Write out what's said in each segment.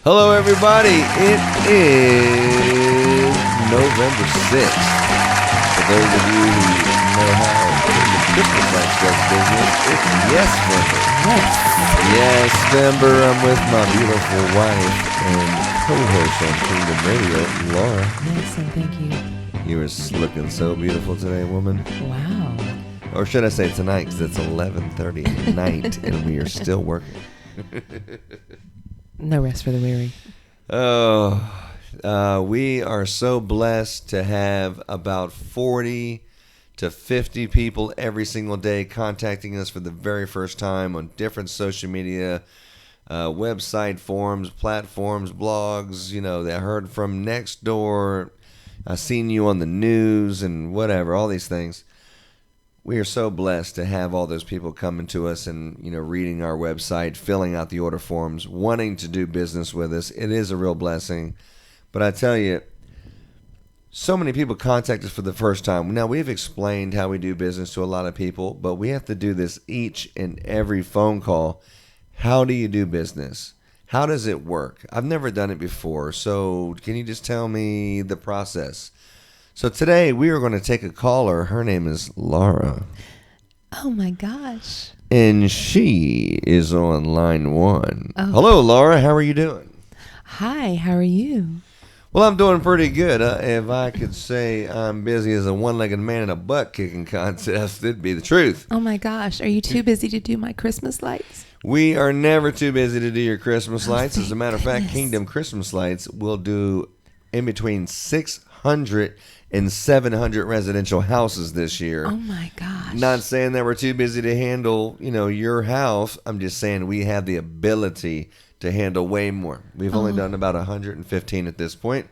Hello, everybody. It is November 6th. For those of you who know how the Christmas lights does business, it's Yes-Vember. Yes, Vember. I'm with my beautiful wife and co-host on Kingdom Radio, Laura. Yes, and thank you. You are looking so beautiful today, woman. Wow. Or should I say tonight, because it's 11:30 at night and we are still working. No rest for the weary. We are so blessed to have about 40 to 50 people every single day contacting us for the very first time on different social media, website, forums, platforms, blogs. You know, they heard from next door. I seen you on the news and whatever, all these things. We are so blessed to have all those people coming to us and, you know, reading our website, filling out the order forms, wanting to do business with us. It is a real blessing. But I tell you, so many people contact us for the first time. Now, we've explained how we do business to a lot of people, but we have to do this each and every phone call. How do you do business? How does it work? I've never done it before, so can you just tell me the process? So today we are going to take a caller. Her name is Laura. Oh my gosh. And she is on line one. Oh. Hello, Laura. How are you doing? Hi, how are you? Well, I'm doing pretty good. If I could say I'm busy as a one-legged man in a butt-kicking contest, it'd be the truth. Oh my gosh. Are you too busy to do my Christmas lights? We are never too busy to do your Christmas lights. As a thank matter of fact, goodness. Kingdom Christmas Lights will do in between 600 and 700 residential houses this year. Oh my gosh. Not saying that we're too busy to handle, you know, your house. I'm just saying we have the ability to handle way more. We've only done about 115 at this point.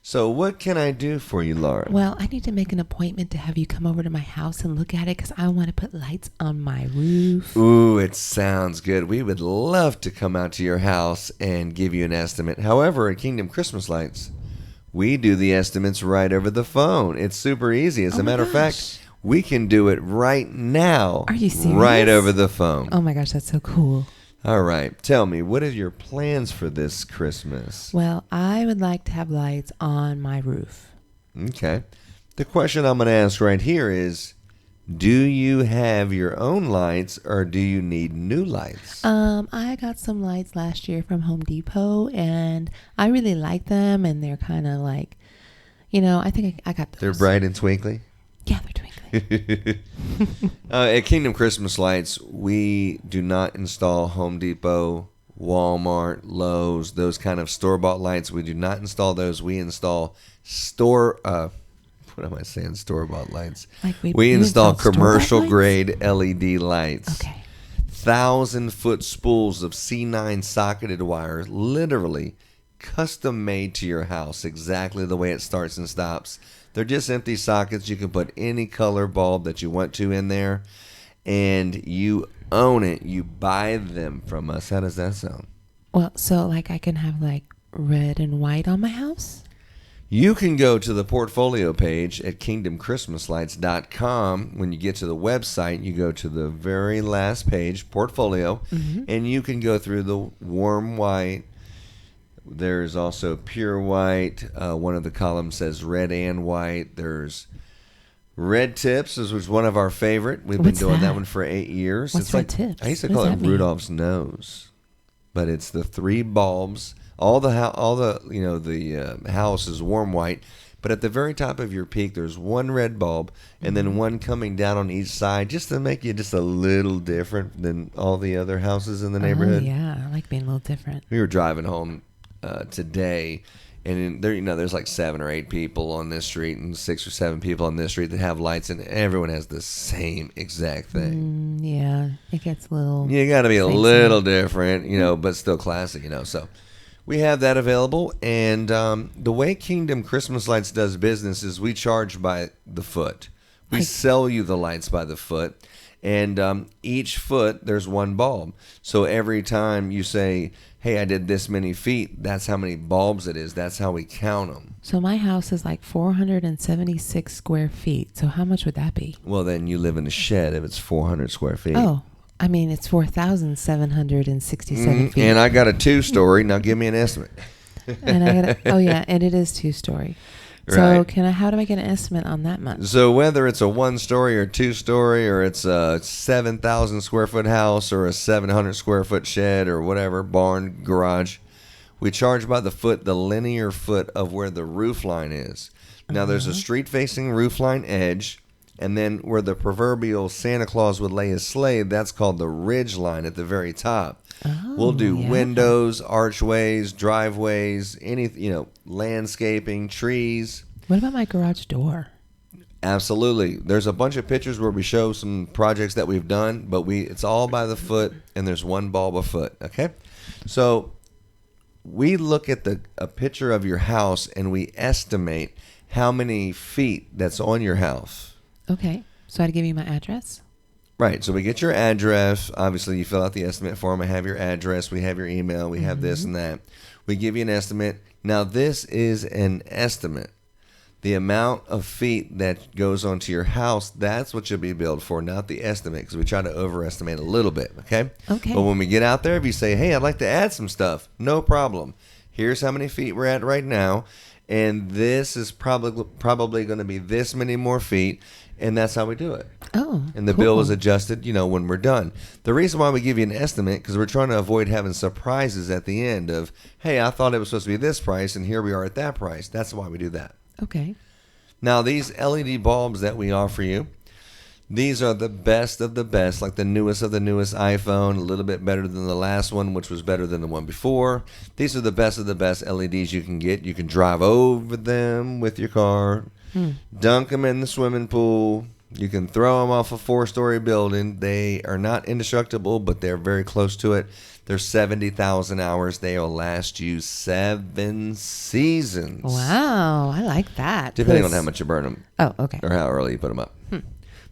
So what can I do for you, Laura? Well, I need to make an appointment to have you come over to my house and look at it because I want to put lights on my roof. Ooh, it sounds good. We would love to come out to your house and give you an estimate. However, at Kingdom Christmas Lights, we do the estimates right over the phone. It's super easy. As a matter of fact, we can do it right now. Are you serious? Right over the phone. Oh my gosh, that's so cool. All right. Tell me, what are your plans for this Christmas? Well, I would like to have lights on my roof. Okay. The question I'm going to ask right here is, do you have your own lights or do you need new lights? I got some lights last year from Home Depot and I really like them and they're kind of like, you know, I think I got those. They're bright and twinkly? Yeah, they're twinkly. At Kingdom Christmas Lights, we do not install Home Depot, Walmart, Lowe's, those kind of store-bought lights. We do not install those. We install store-bought lights. Like we install commercial store-bought grade LED lights. Okay. 1,000-foot spools of C9 socketed wire, literally custom made to your house, exactly the way it starts and stops. They're just empty sockets. You can put any color bulb that you want to in there, and you own it. You buy them from us. How does that sound? Well, so like I can have like red and white on my house? You can go to the portfolio page at kingdomchristmaslights.com. When you get to the website, you go to the very last page, portfolio, and you can go through the warm white. There's also pure white. One of the columns says red and white. There's red tips, which was one of our favorite. We've been doing that one for 8 years. What's red tips? I used to call it Rudolph's nose, but it's the 3 bulbs. All the house is warm white, but at the very top of your peak, there's one red bulb and then one coming down on each side, just to make you just a little different than all the other houses in the neighborhood. Oh yeah, I like being a little different. We were driving home today, and there, there's like 7 or 8 people on this street, and 6 or 7 people on this street that have lights, and everyone has the same exact thing. Yeah, it gets a little. You got to be a little different, but still classic, So we have that available, and the way Kingdom Christmas Lights does business is we charge by the foot. We sell you the lights by the foot, and each foot there's one bulb. So every time you say, hey, I did this many feet, that's how many bulbs it is. That's how we count them. So my house is like 476 square feet. So how much would that be? Well, then you live in a shed if it's 400 square feet. Oh, I mean, it's 4,767 feet. And I got a 2-story. Now give me an estimate. And I got oh yeah, and it is 2-story. So how do I get an estimate on that much? So whether it's a 1-story or 2-story, or it's a 7,000 square foot house or a 700 square foot shed or whatever, barn, garage, we charge by the foot, the linear foot of where the roof line is. Now there's a street facing roof line edge, and then where the proverbial Santa Claus would lay his sleigh, that's called the ridge line at the very top. We'll do windows, archways, driveways, landscaping, trees. What about my garage door? Absolutely. There's a bunch of pictures where we show some projects that we've done, but it's all by the foot, and there's one bulb a foot. Okay, so we look at a picture of your house and we estimate how many feet that's on your house. Okay, so I'd give you my address. Right, so we get your address. Obviously, you fill out the estimate form. I have your address. We have your email. We have this and that. We give you an estimate. Now, this is an estimate. The amount of feet that goes onto your house, that's what you'll be billed for, not the estimate, because we try to overestimate a little bit, okay? Okay. But when we get out there, if you say, hey, I'd like to add some stuff, no problem. Here's how many feet we're at right now, and this is probably going to be this many more feet, and that's how we do it. Oh, and the bill is adjusted, when we're done. The reason why we give you an estimate, because we're trying to avoid having surprises at the end of, hey, I thought it was supposed to be this price, and here we are at that price. That's why we do that. Okay. Now, these LED bulbs that we offer you, these are the best of the best, like the newest of the newest iPhone, a little bit better than the last one, which was better than the one before. These are the best of the best LEDs you can get. You can drive over them with your car, dunk them in the swimming pool. You can throw them off a 4-story building. They are not indestructible, but they're very close to it. They're 70,000 hours. They will last you 7 seasons. Wow, I like that. Depending on how much you burn them. Oh, okay. Or how early you put them up.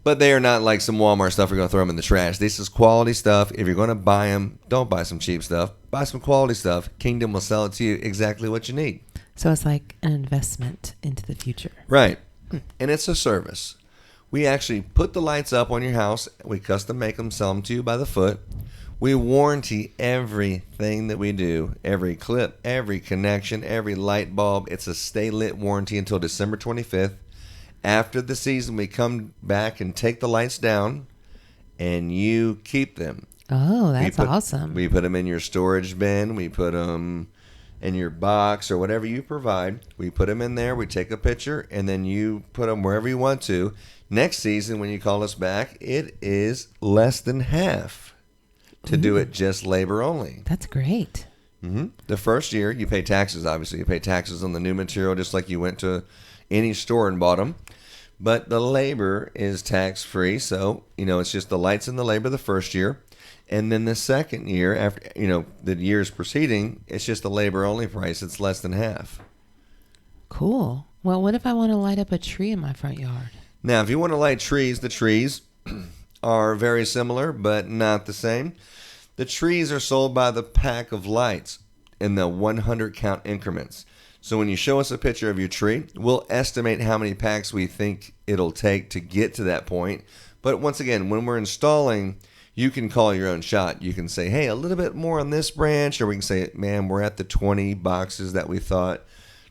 But they are not like some Walmart stuff you're going to throw them in the trash. This is quality stuff. If you're going to buy them, don't buy some cheap stuff. Buy some quality stuff. Kingdom will sell it to you exactly what you need. So it's like an investment into the future. Right. And it's a service. We actually put the lights up on your house. We custom make them, sell them to you by the foot. We warranty everything that we do, every clip, every connection, every light bulb. It's a stay lit warranty until December 25th. After the season, we come back and take the lights down, and you keep them. Oh, that's awesome. We put them in your storage bin. We put them in your box or whatever you provide. We put them in there. We take a picture, and then you put them wherever you want to. Next season, when you call us back, it is less than half to do it just labor only. That's great. The first year, you pay taxes, obviously. You pay taxes on the new material just like you went to any store and bought them. But the labor is tax-free, so, it's just the lights and the labor the first year. And then the second year, after, the years preceding, it's just the labor-only price. It's less than half. Cool. Well, what if I want to light up a tree in my front yard? Now, if you want to light trees, the trees are very similar, but not the same. The trees are sold by the pack of lights in the 100 count increments. So when you show us a picture of your tree, we'll estimate how many packs we think it'll take to get to that point. But once again, when we're installing, you can call your own shot. You can say, hey, a little bit more on this branch, or we can say, man, we're at the 20 boxes that we thought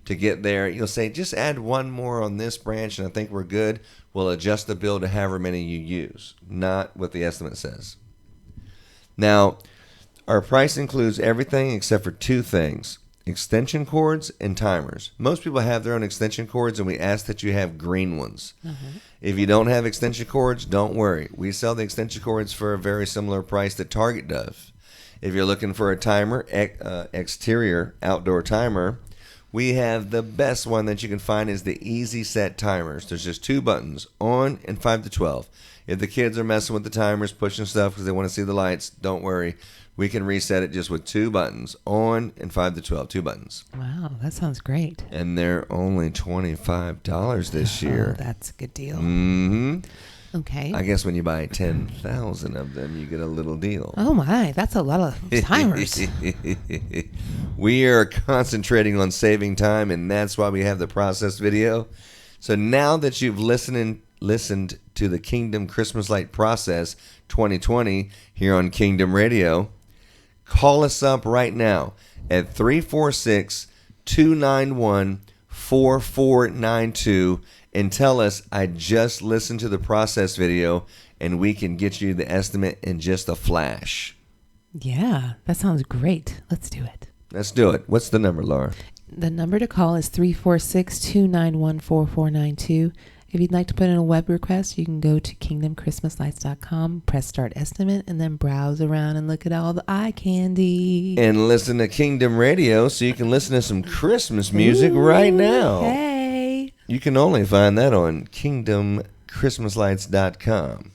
to get there. You'll say, just add one more on this branch, and I think we're good. We'll adjust the bill to however many you use, not what the estimate says. Now, our price includes everything except for 2 things. Extension cords and timers. Most people have their own extension cords, and we ask that you have green ones. If you don't have extension cords, don't worry. We sell the extension cords for a very similar price that Target does. If you're looking for a timer, exterior outdoor timer, we have the best one that you can find is the Easy Set timers. There's just 2 buttons, on and 5 to 12. If the kids are messing with the timers, pushing stuff because they want to see the lights, don't worry. We can reset it just with 2 buttons, on and 5 to 12, 2 buttons. Wow, that sounds great. And they're only $25 this year. Oh, that's a good deal. Okay. I guess when you buy 10,000 of them, you get a little deal. Oh my, that's a lot of timers. We are concentrating on saving time, and that's why we have the process video. So now that you've listened to the Kingdom Christmas Light process, 2020 here on Kingdom Radio. Call us up right now at 346-291-4492 and tell us, I just listened to the process video, and we can get you the estimate in just a flash. Yeah, that sounds great. Let's do it. Let's do it. What's the number, Laura? The number to call is 346-291-4492. If you'd like to put in a web request, you can go to kingdomchristmaslights.com, press start estimate, and then browse around and look at all the eye candy. And listen to Kingdom Radio so you can listen to some Christmas music right now. Hey. You can only find that on kingdomchristmaslights.com.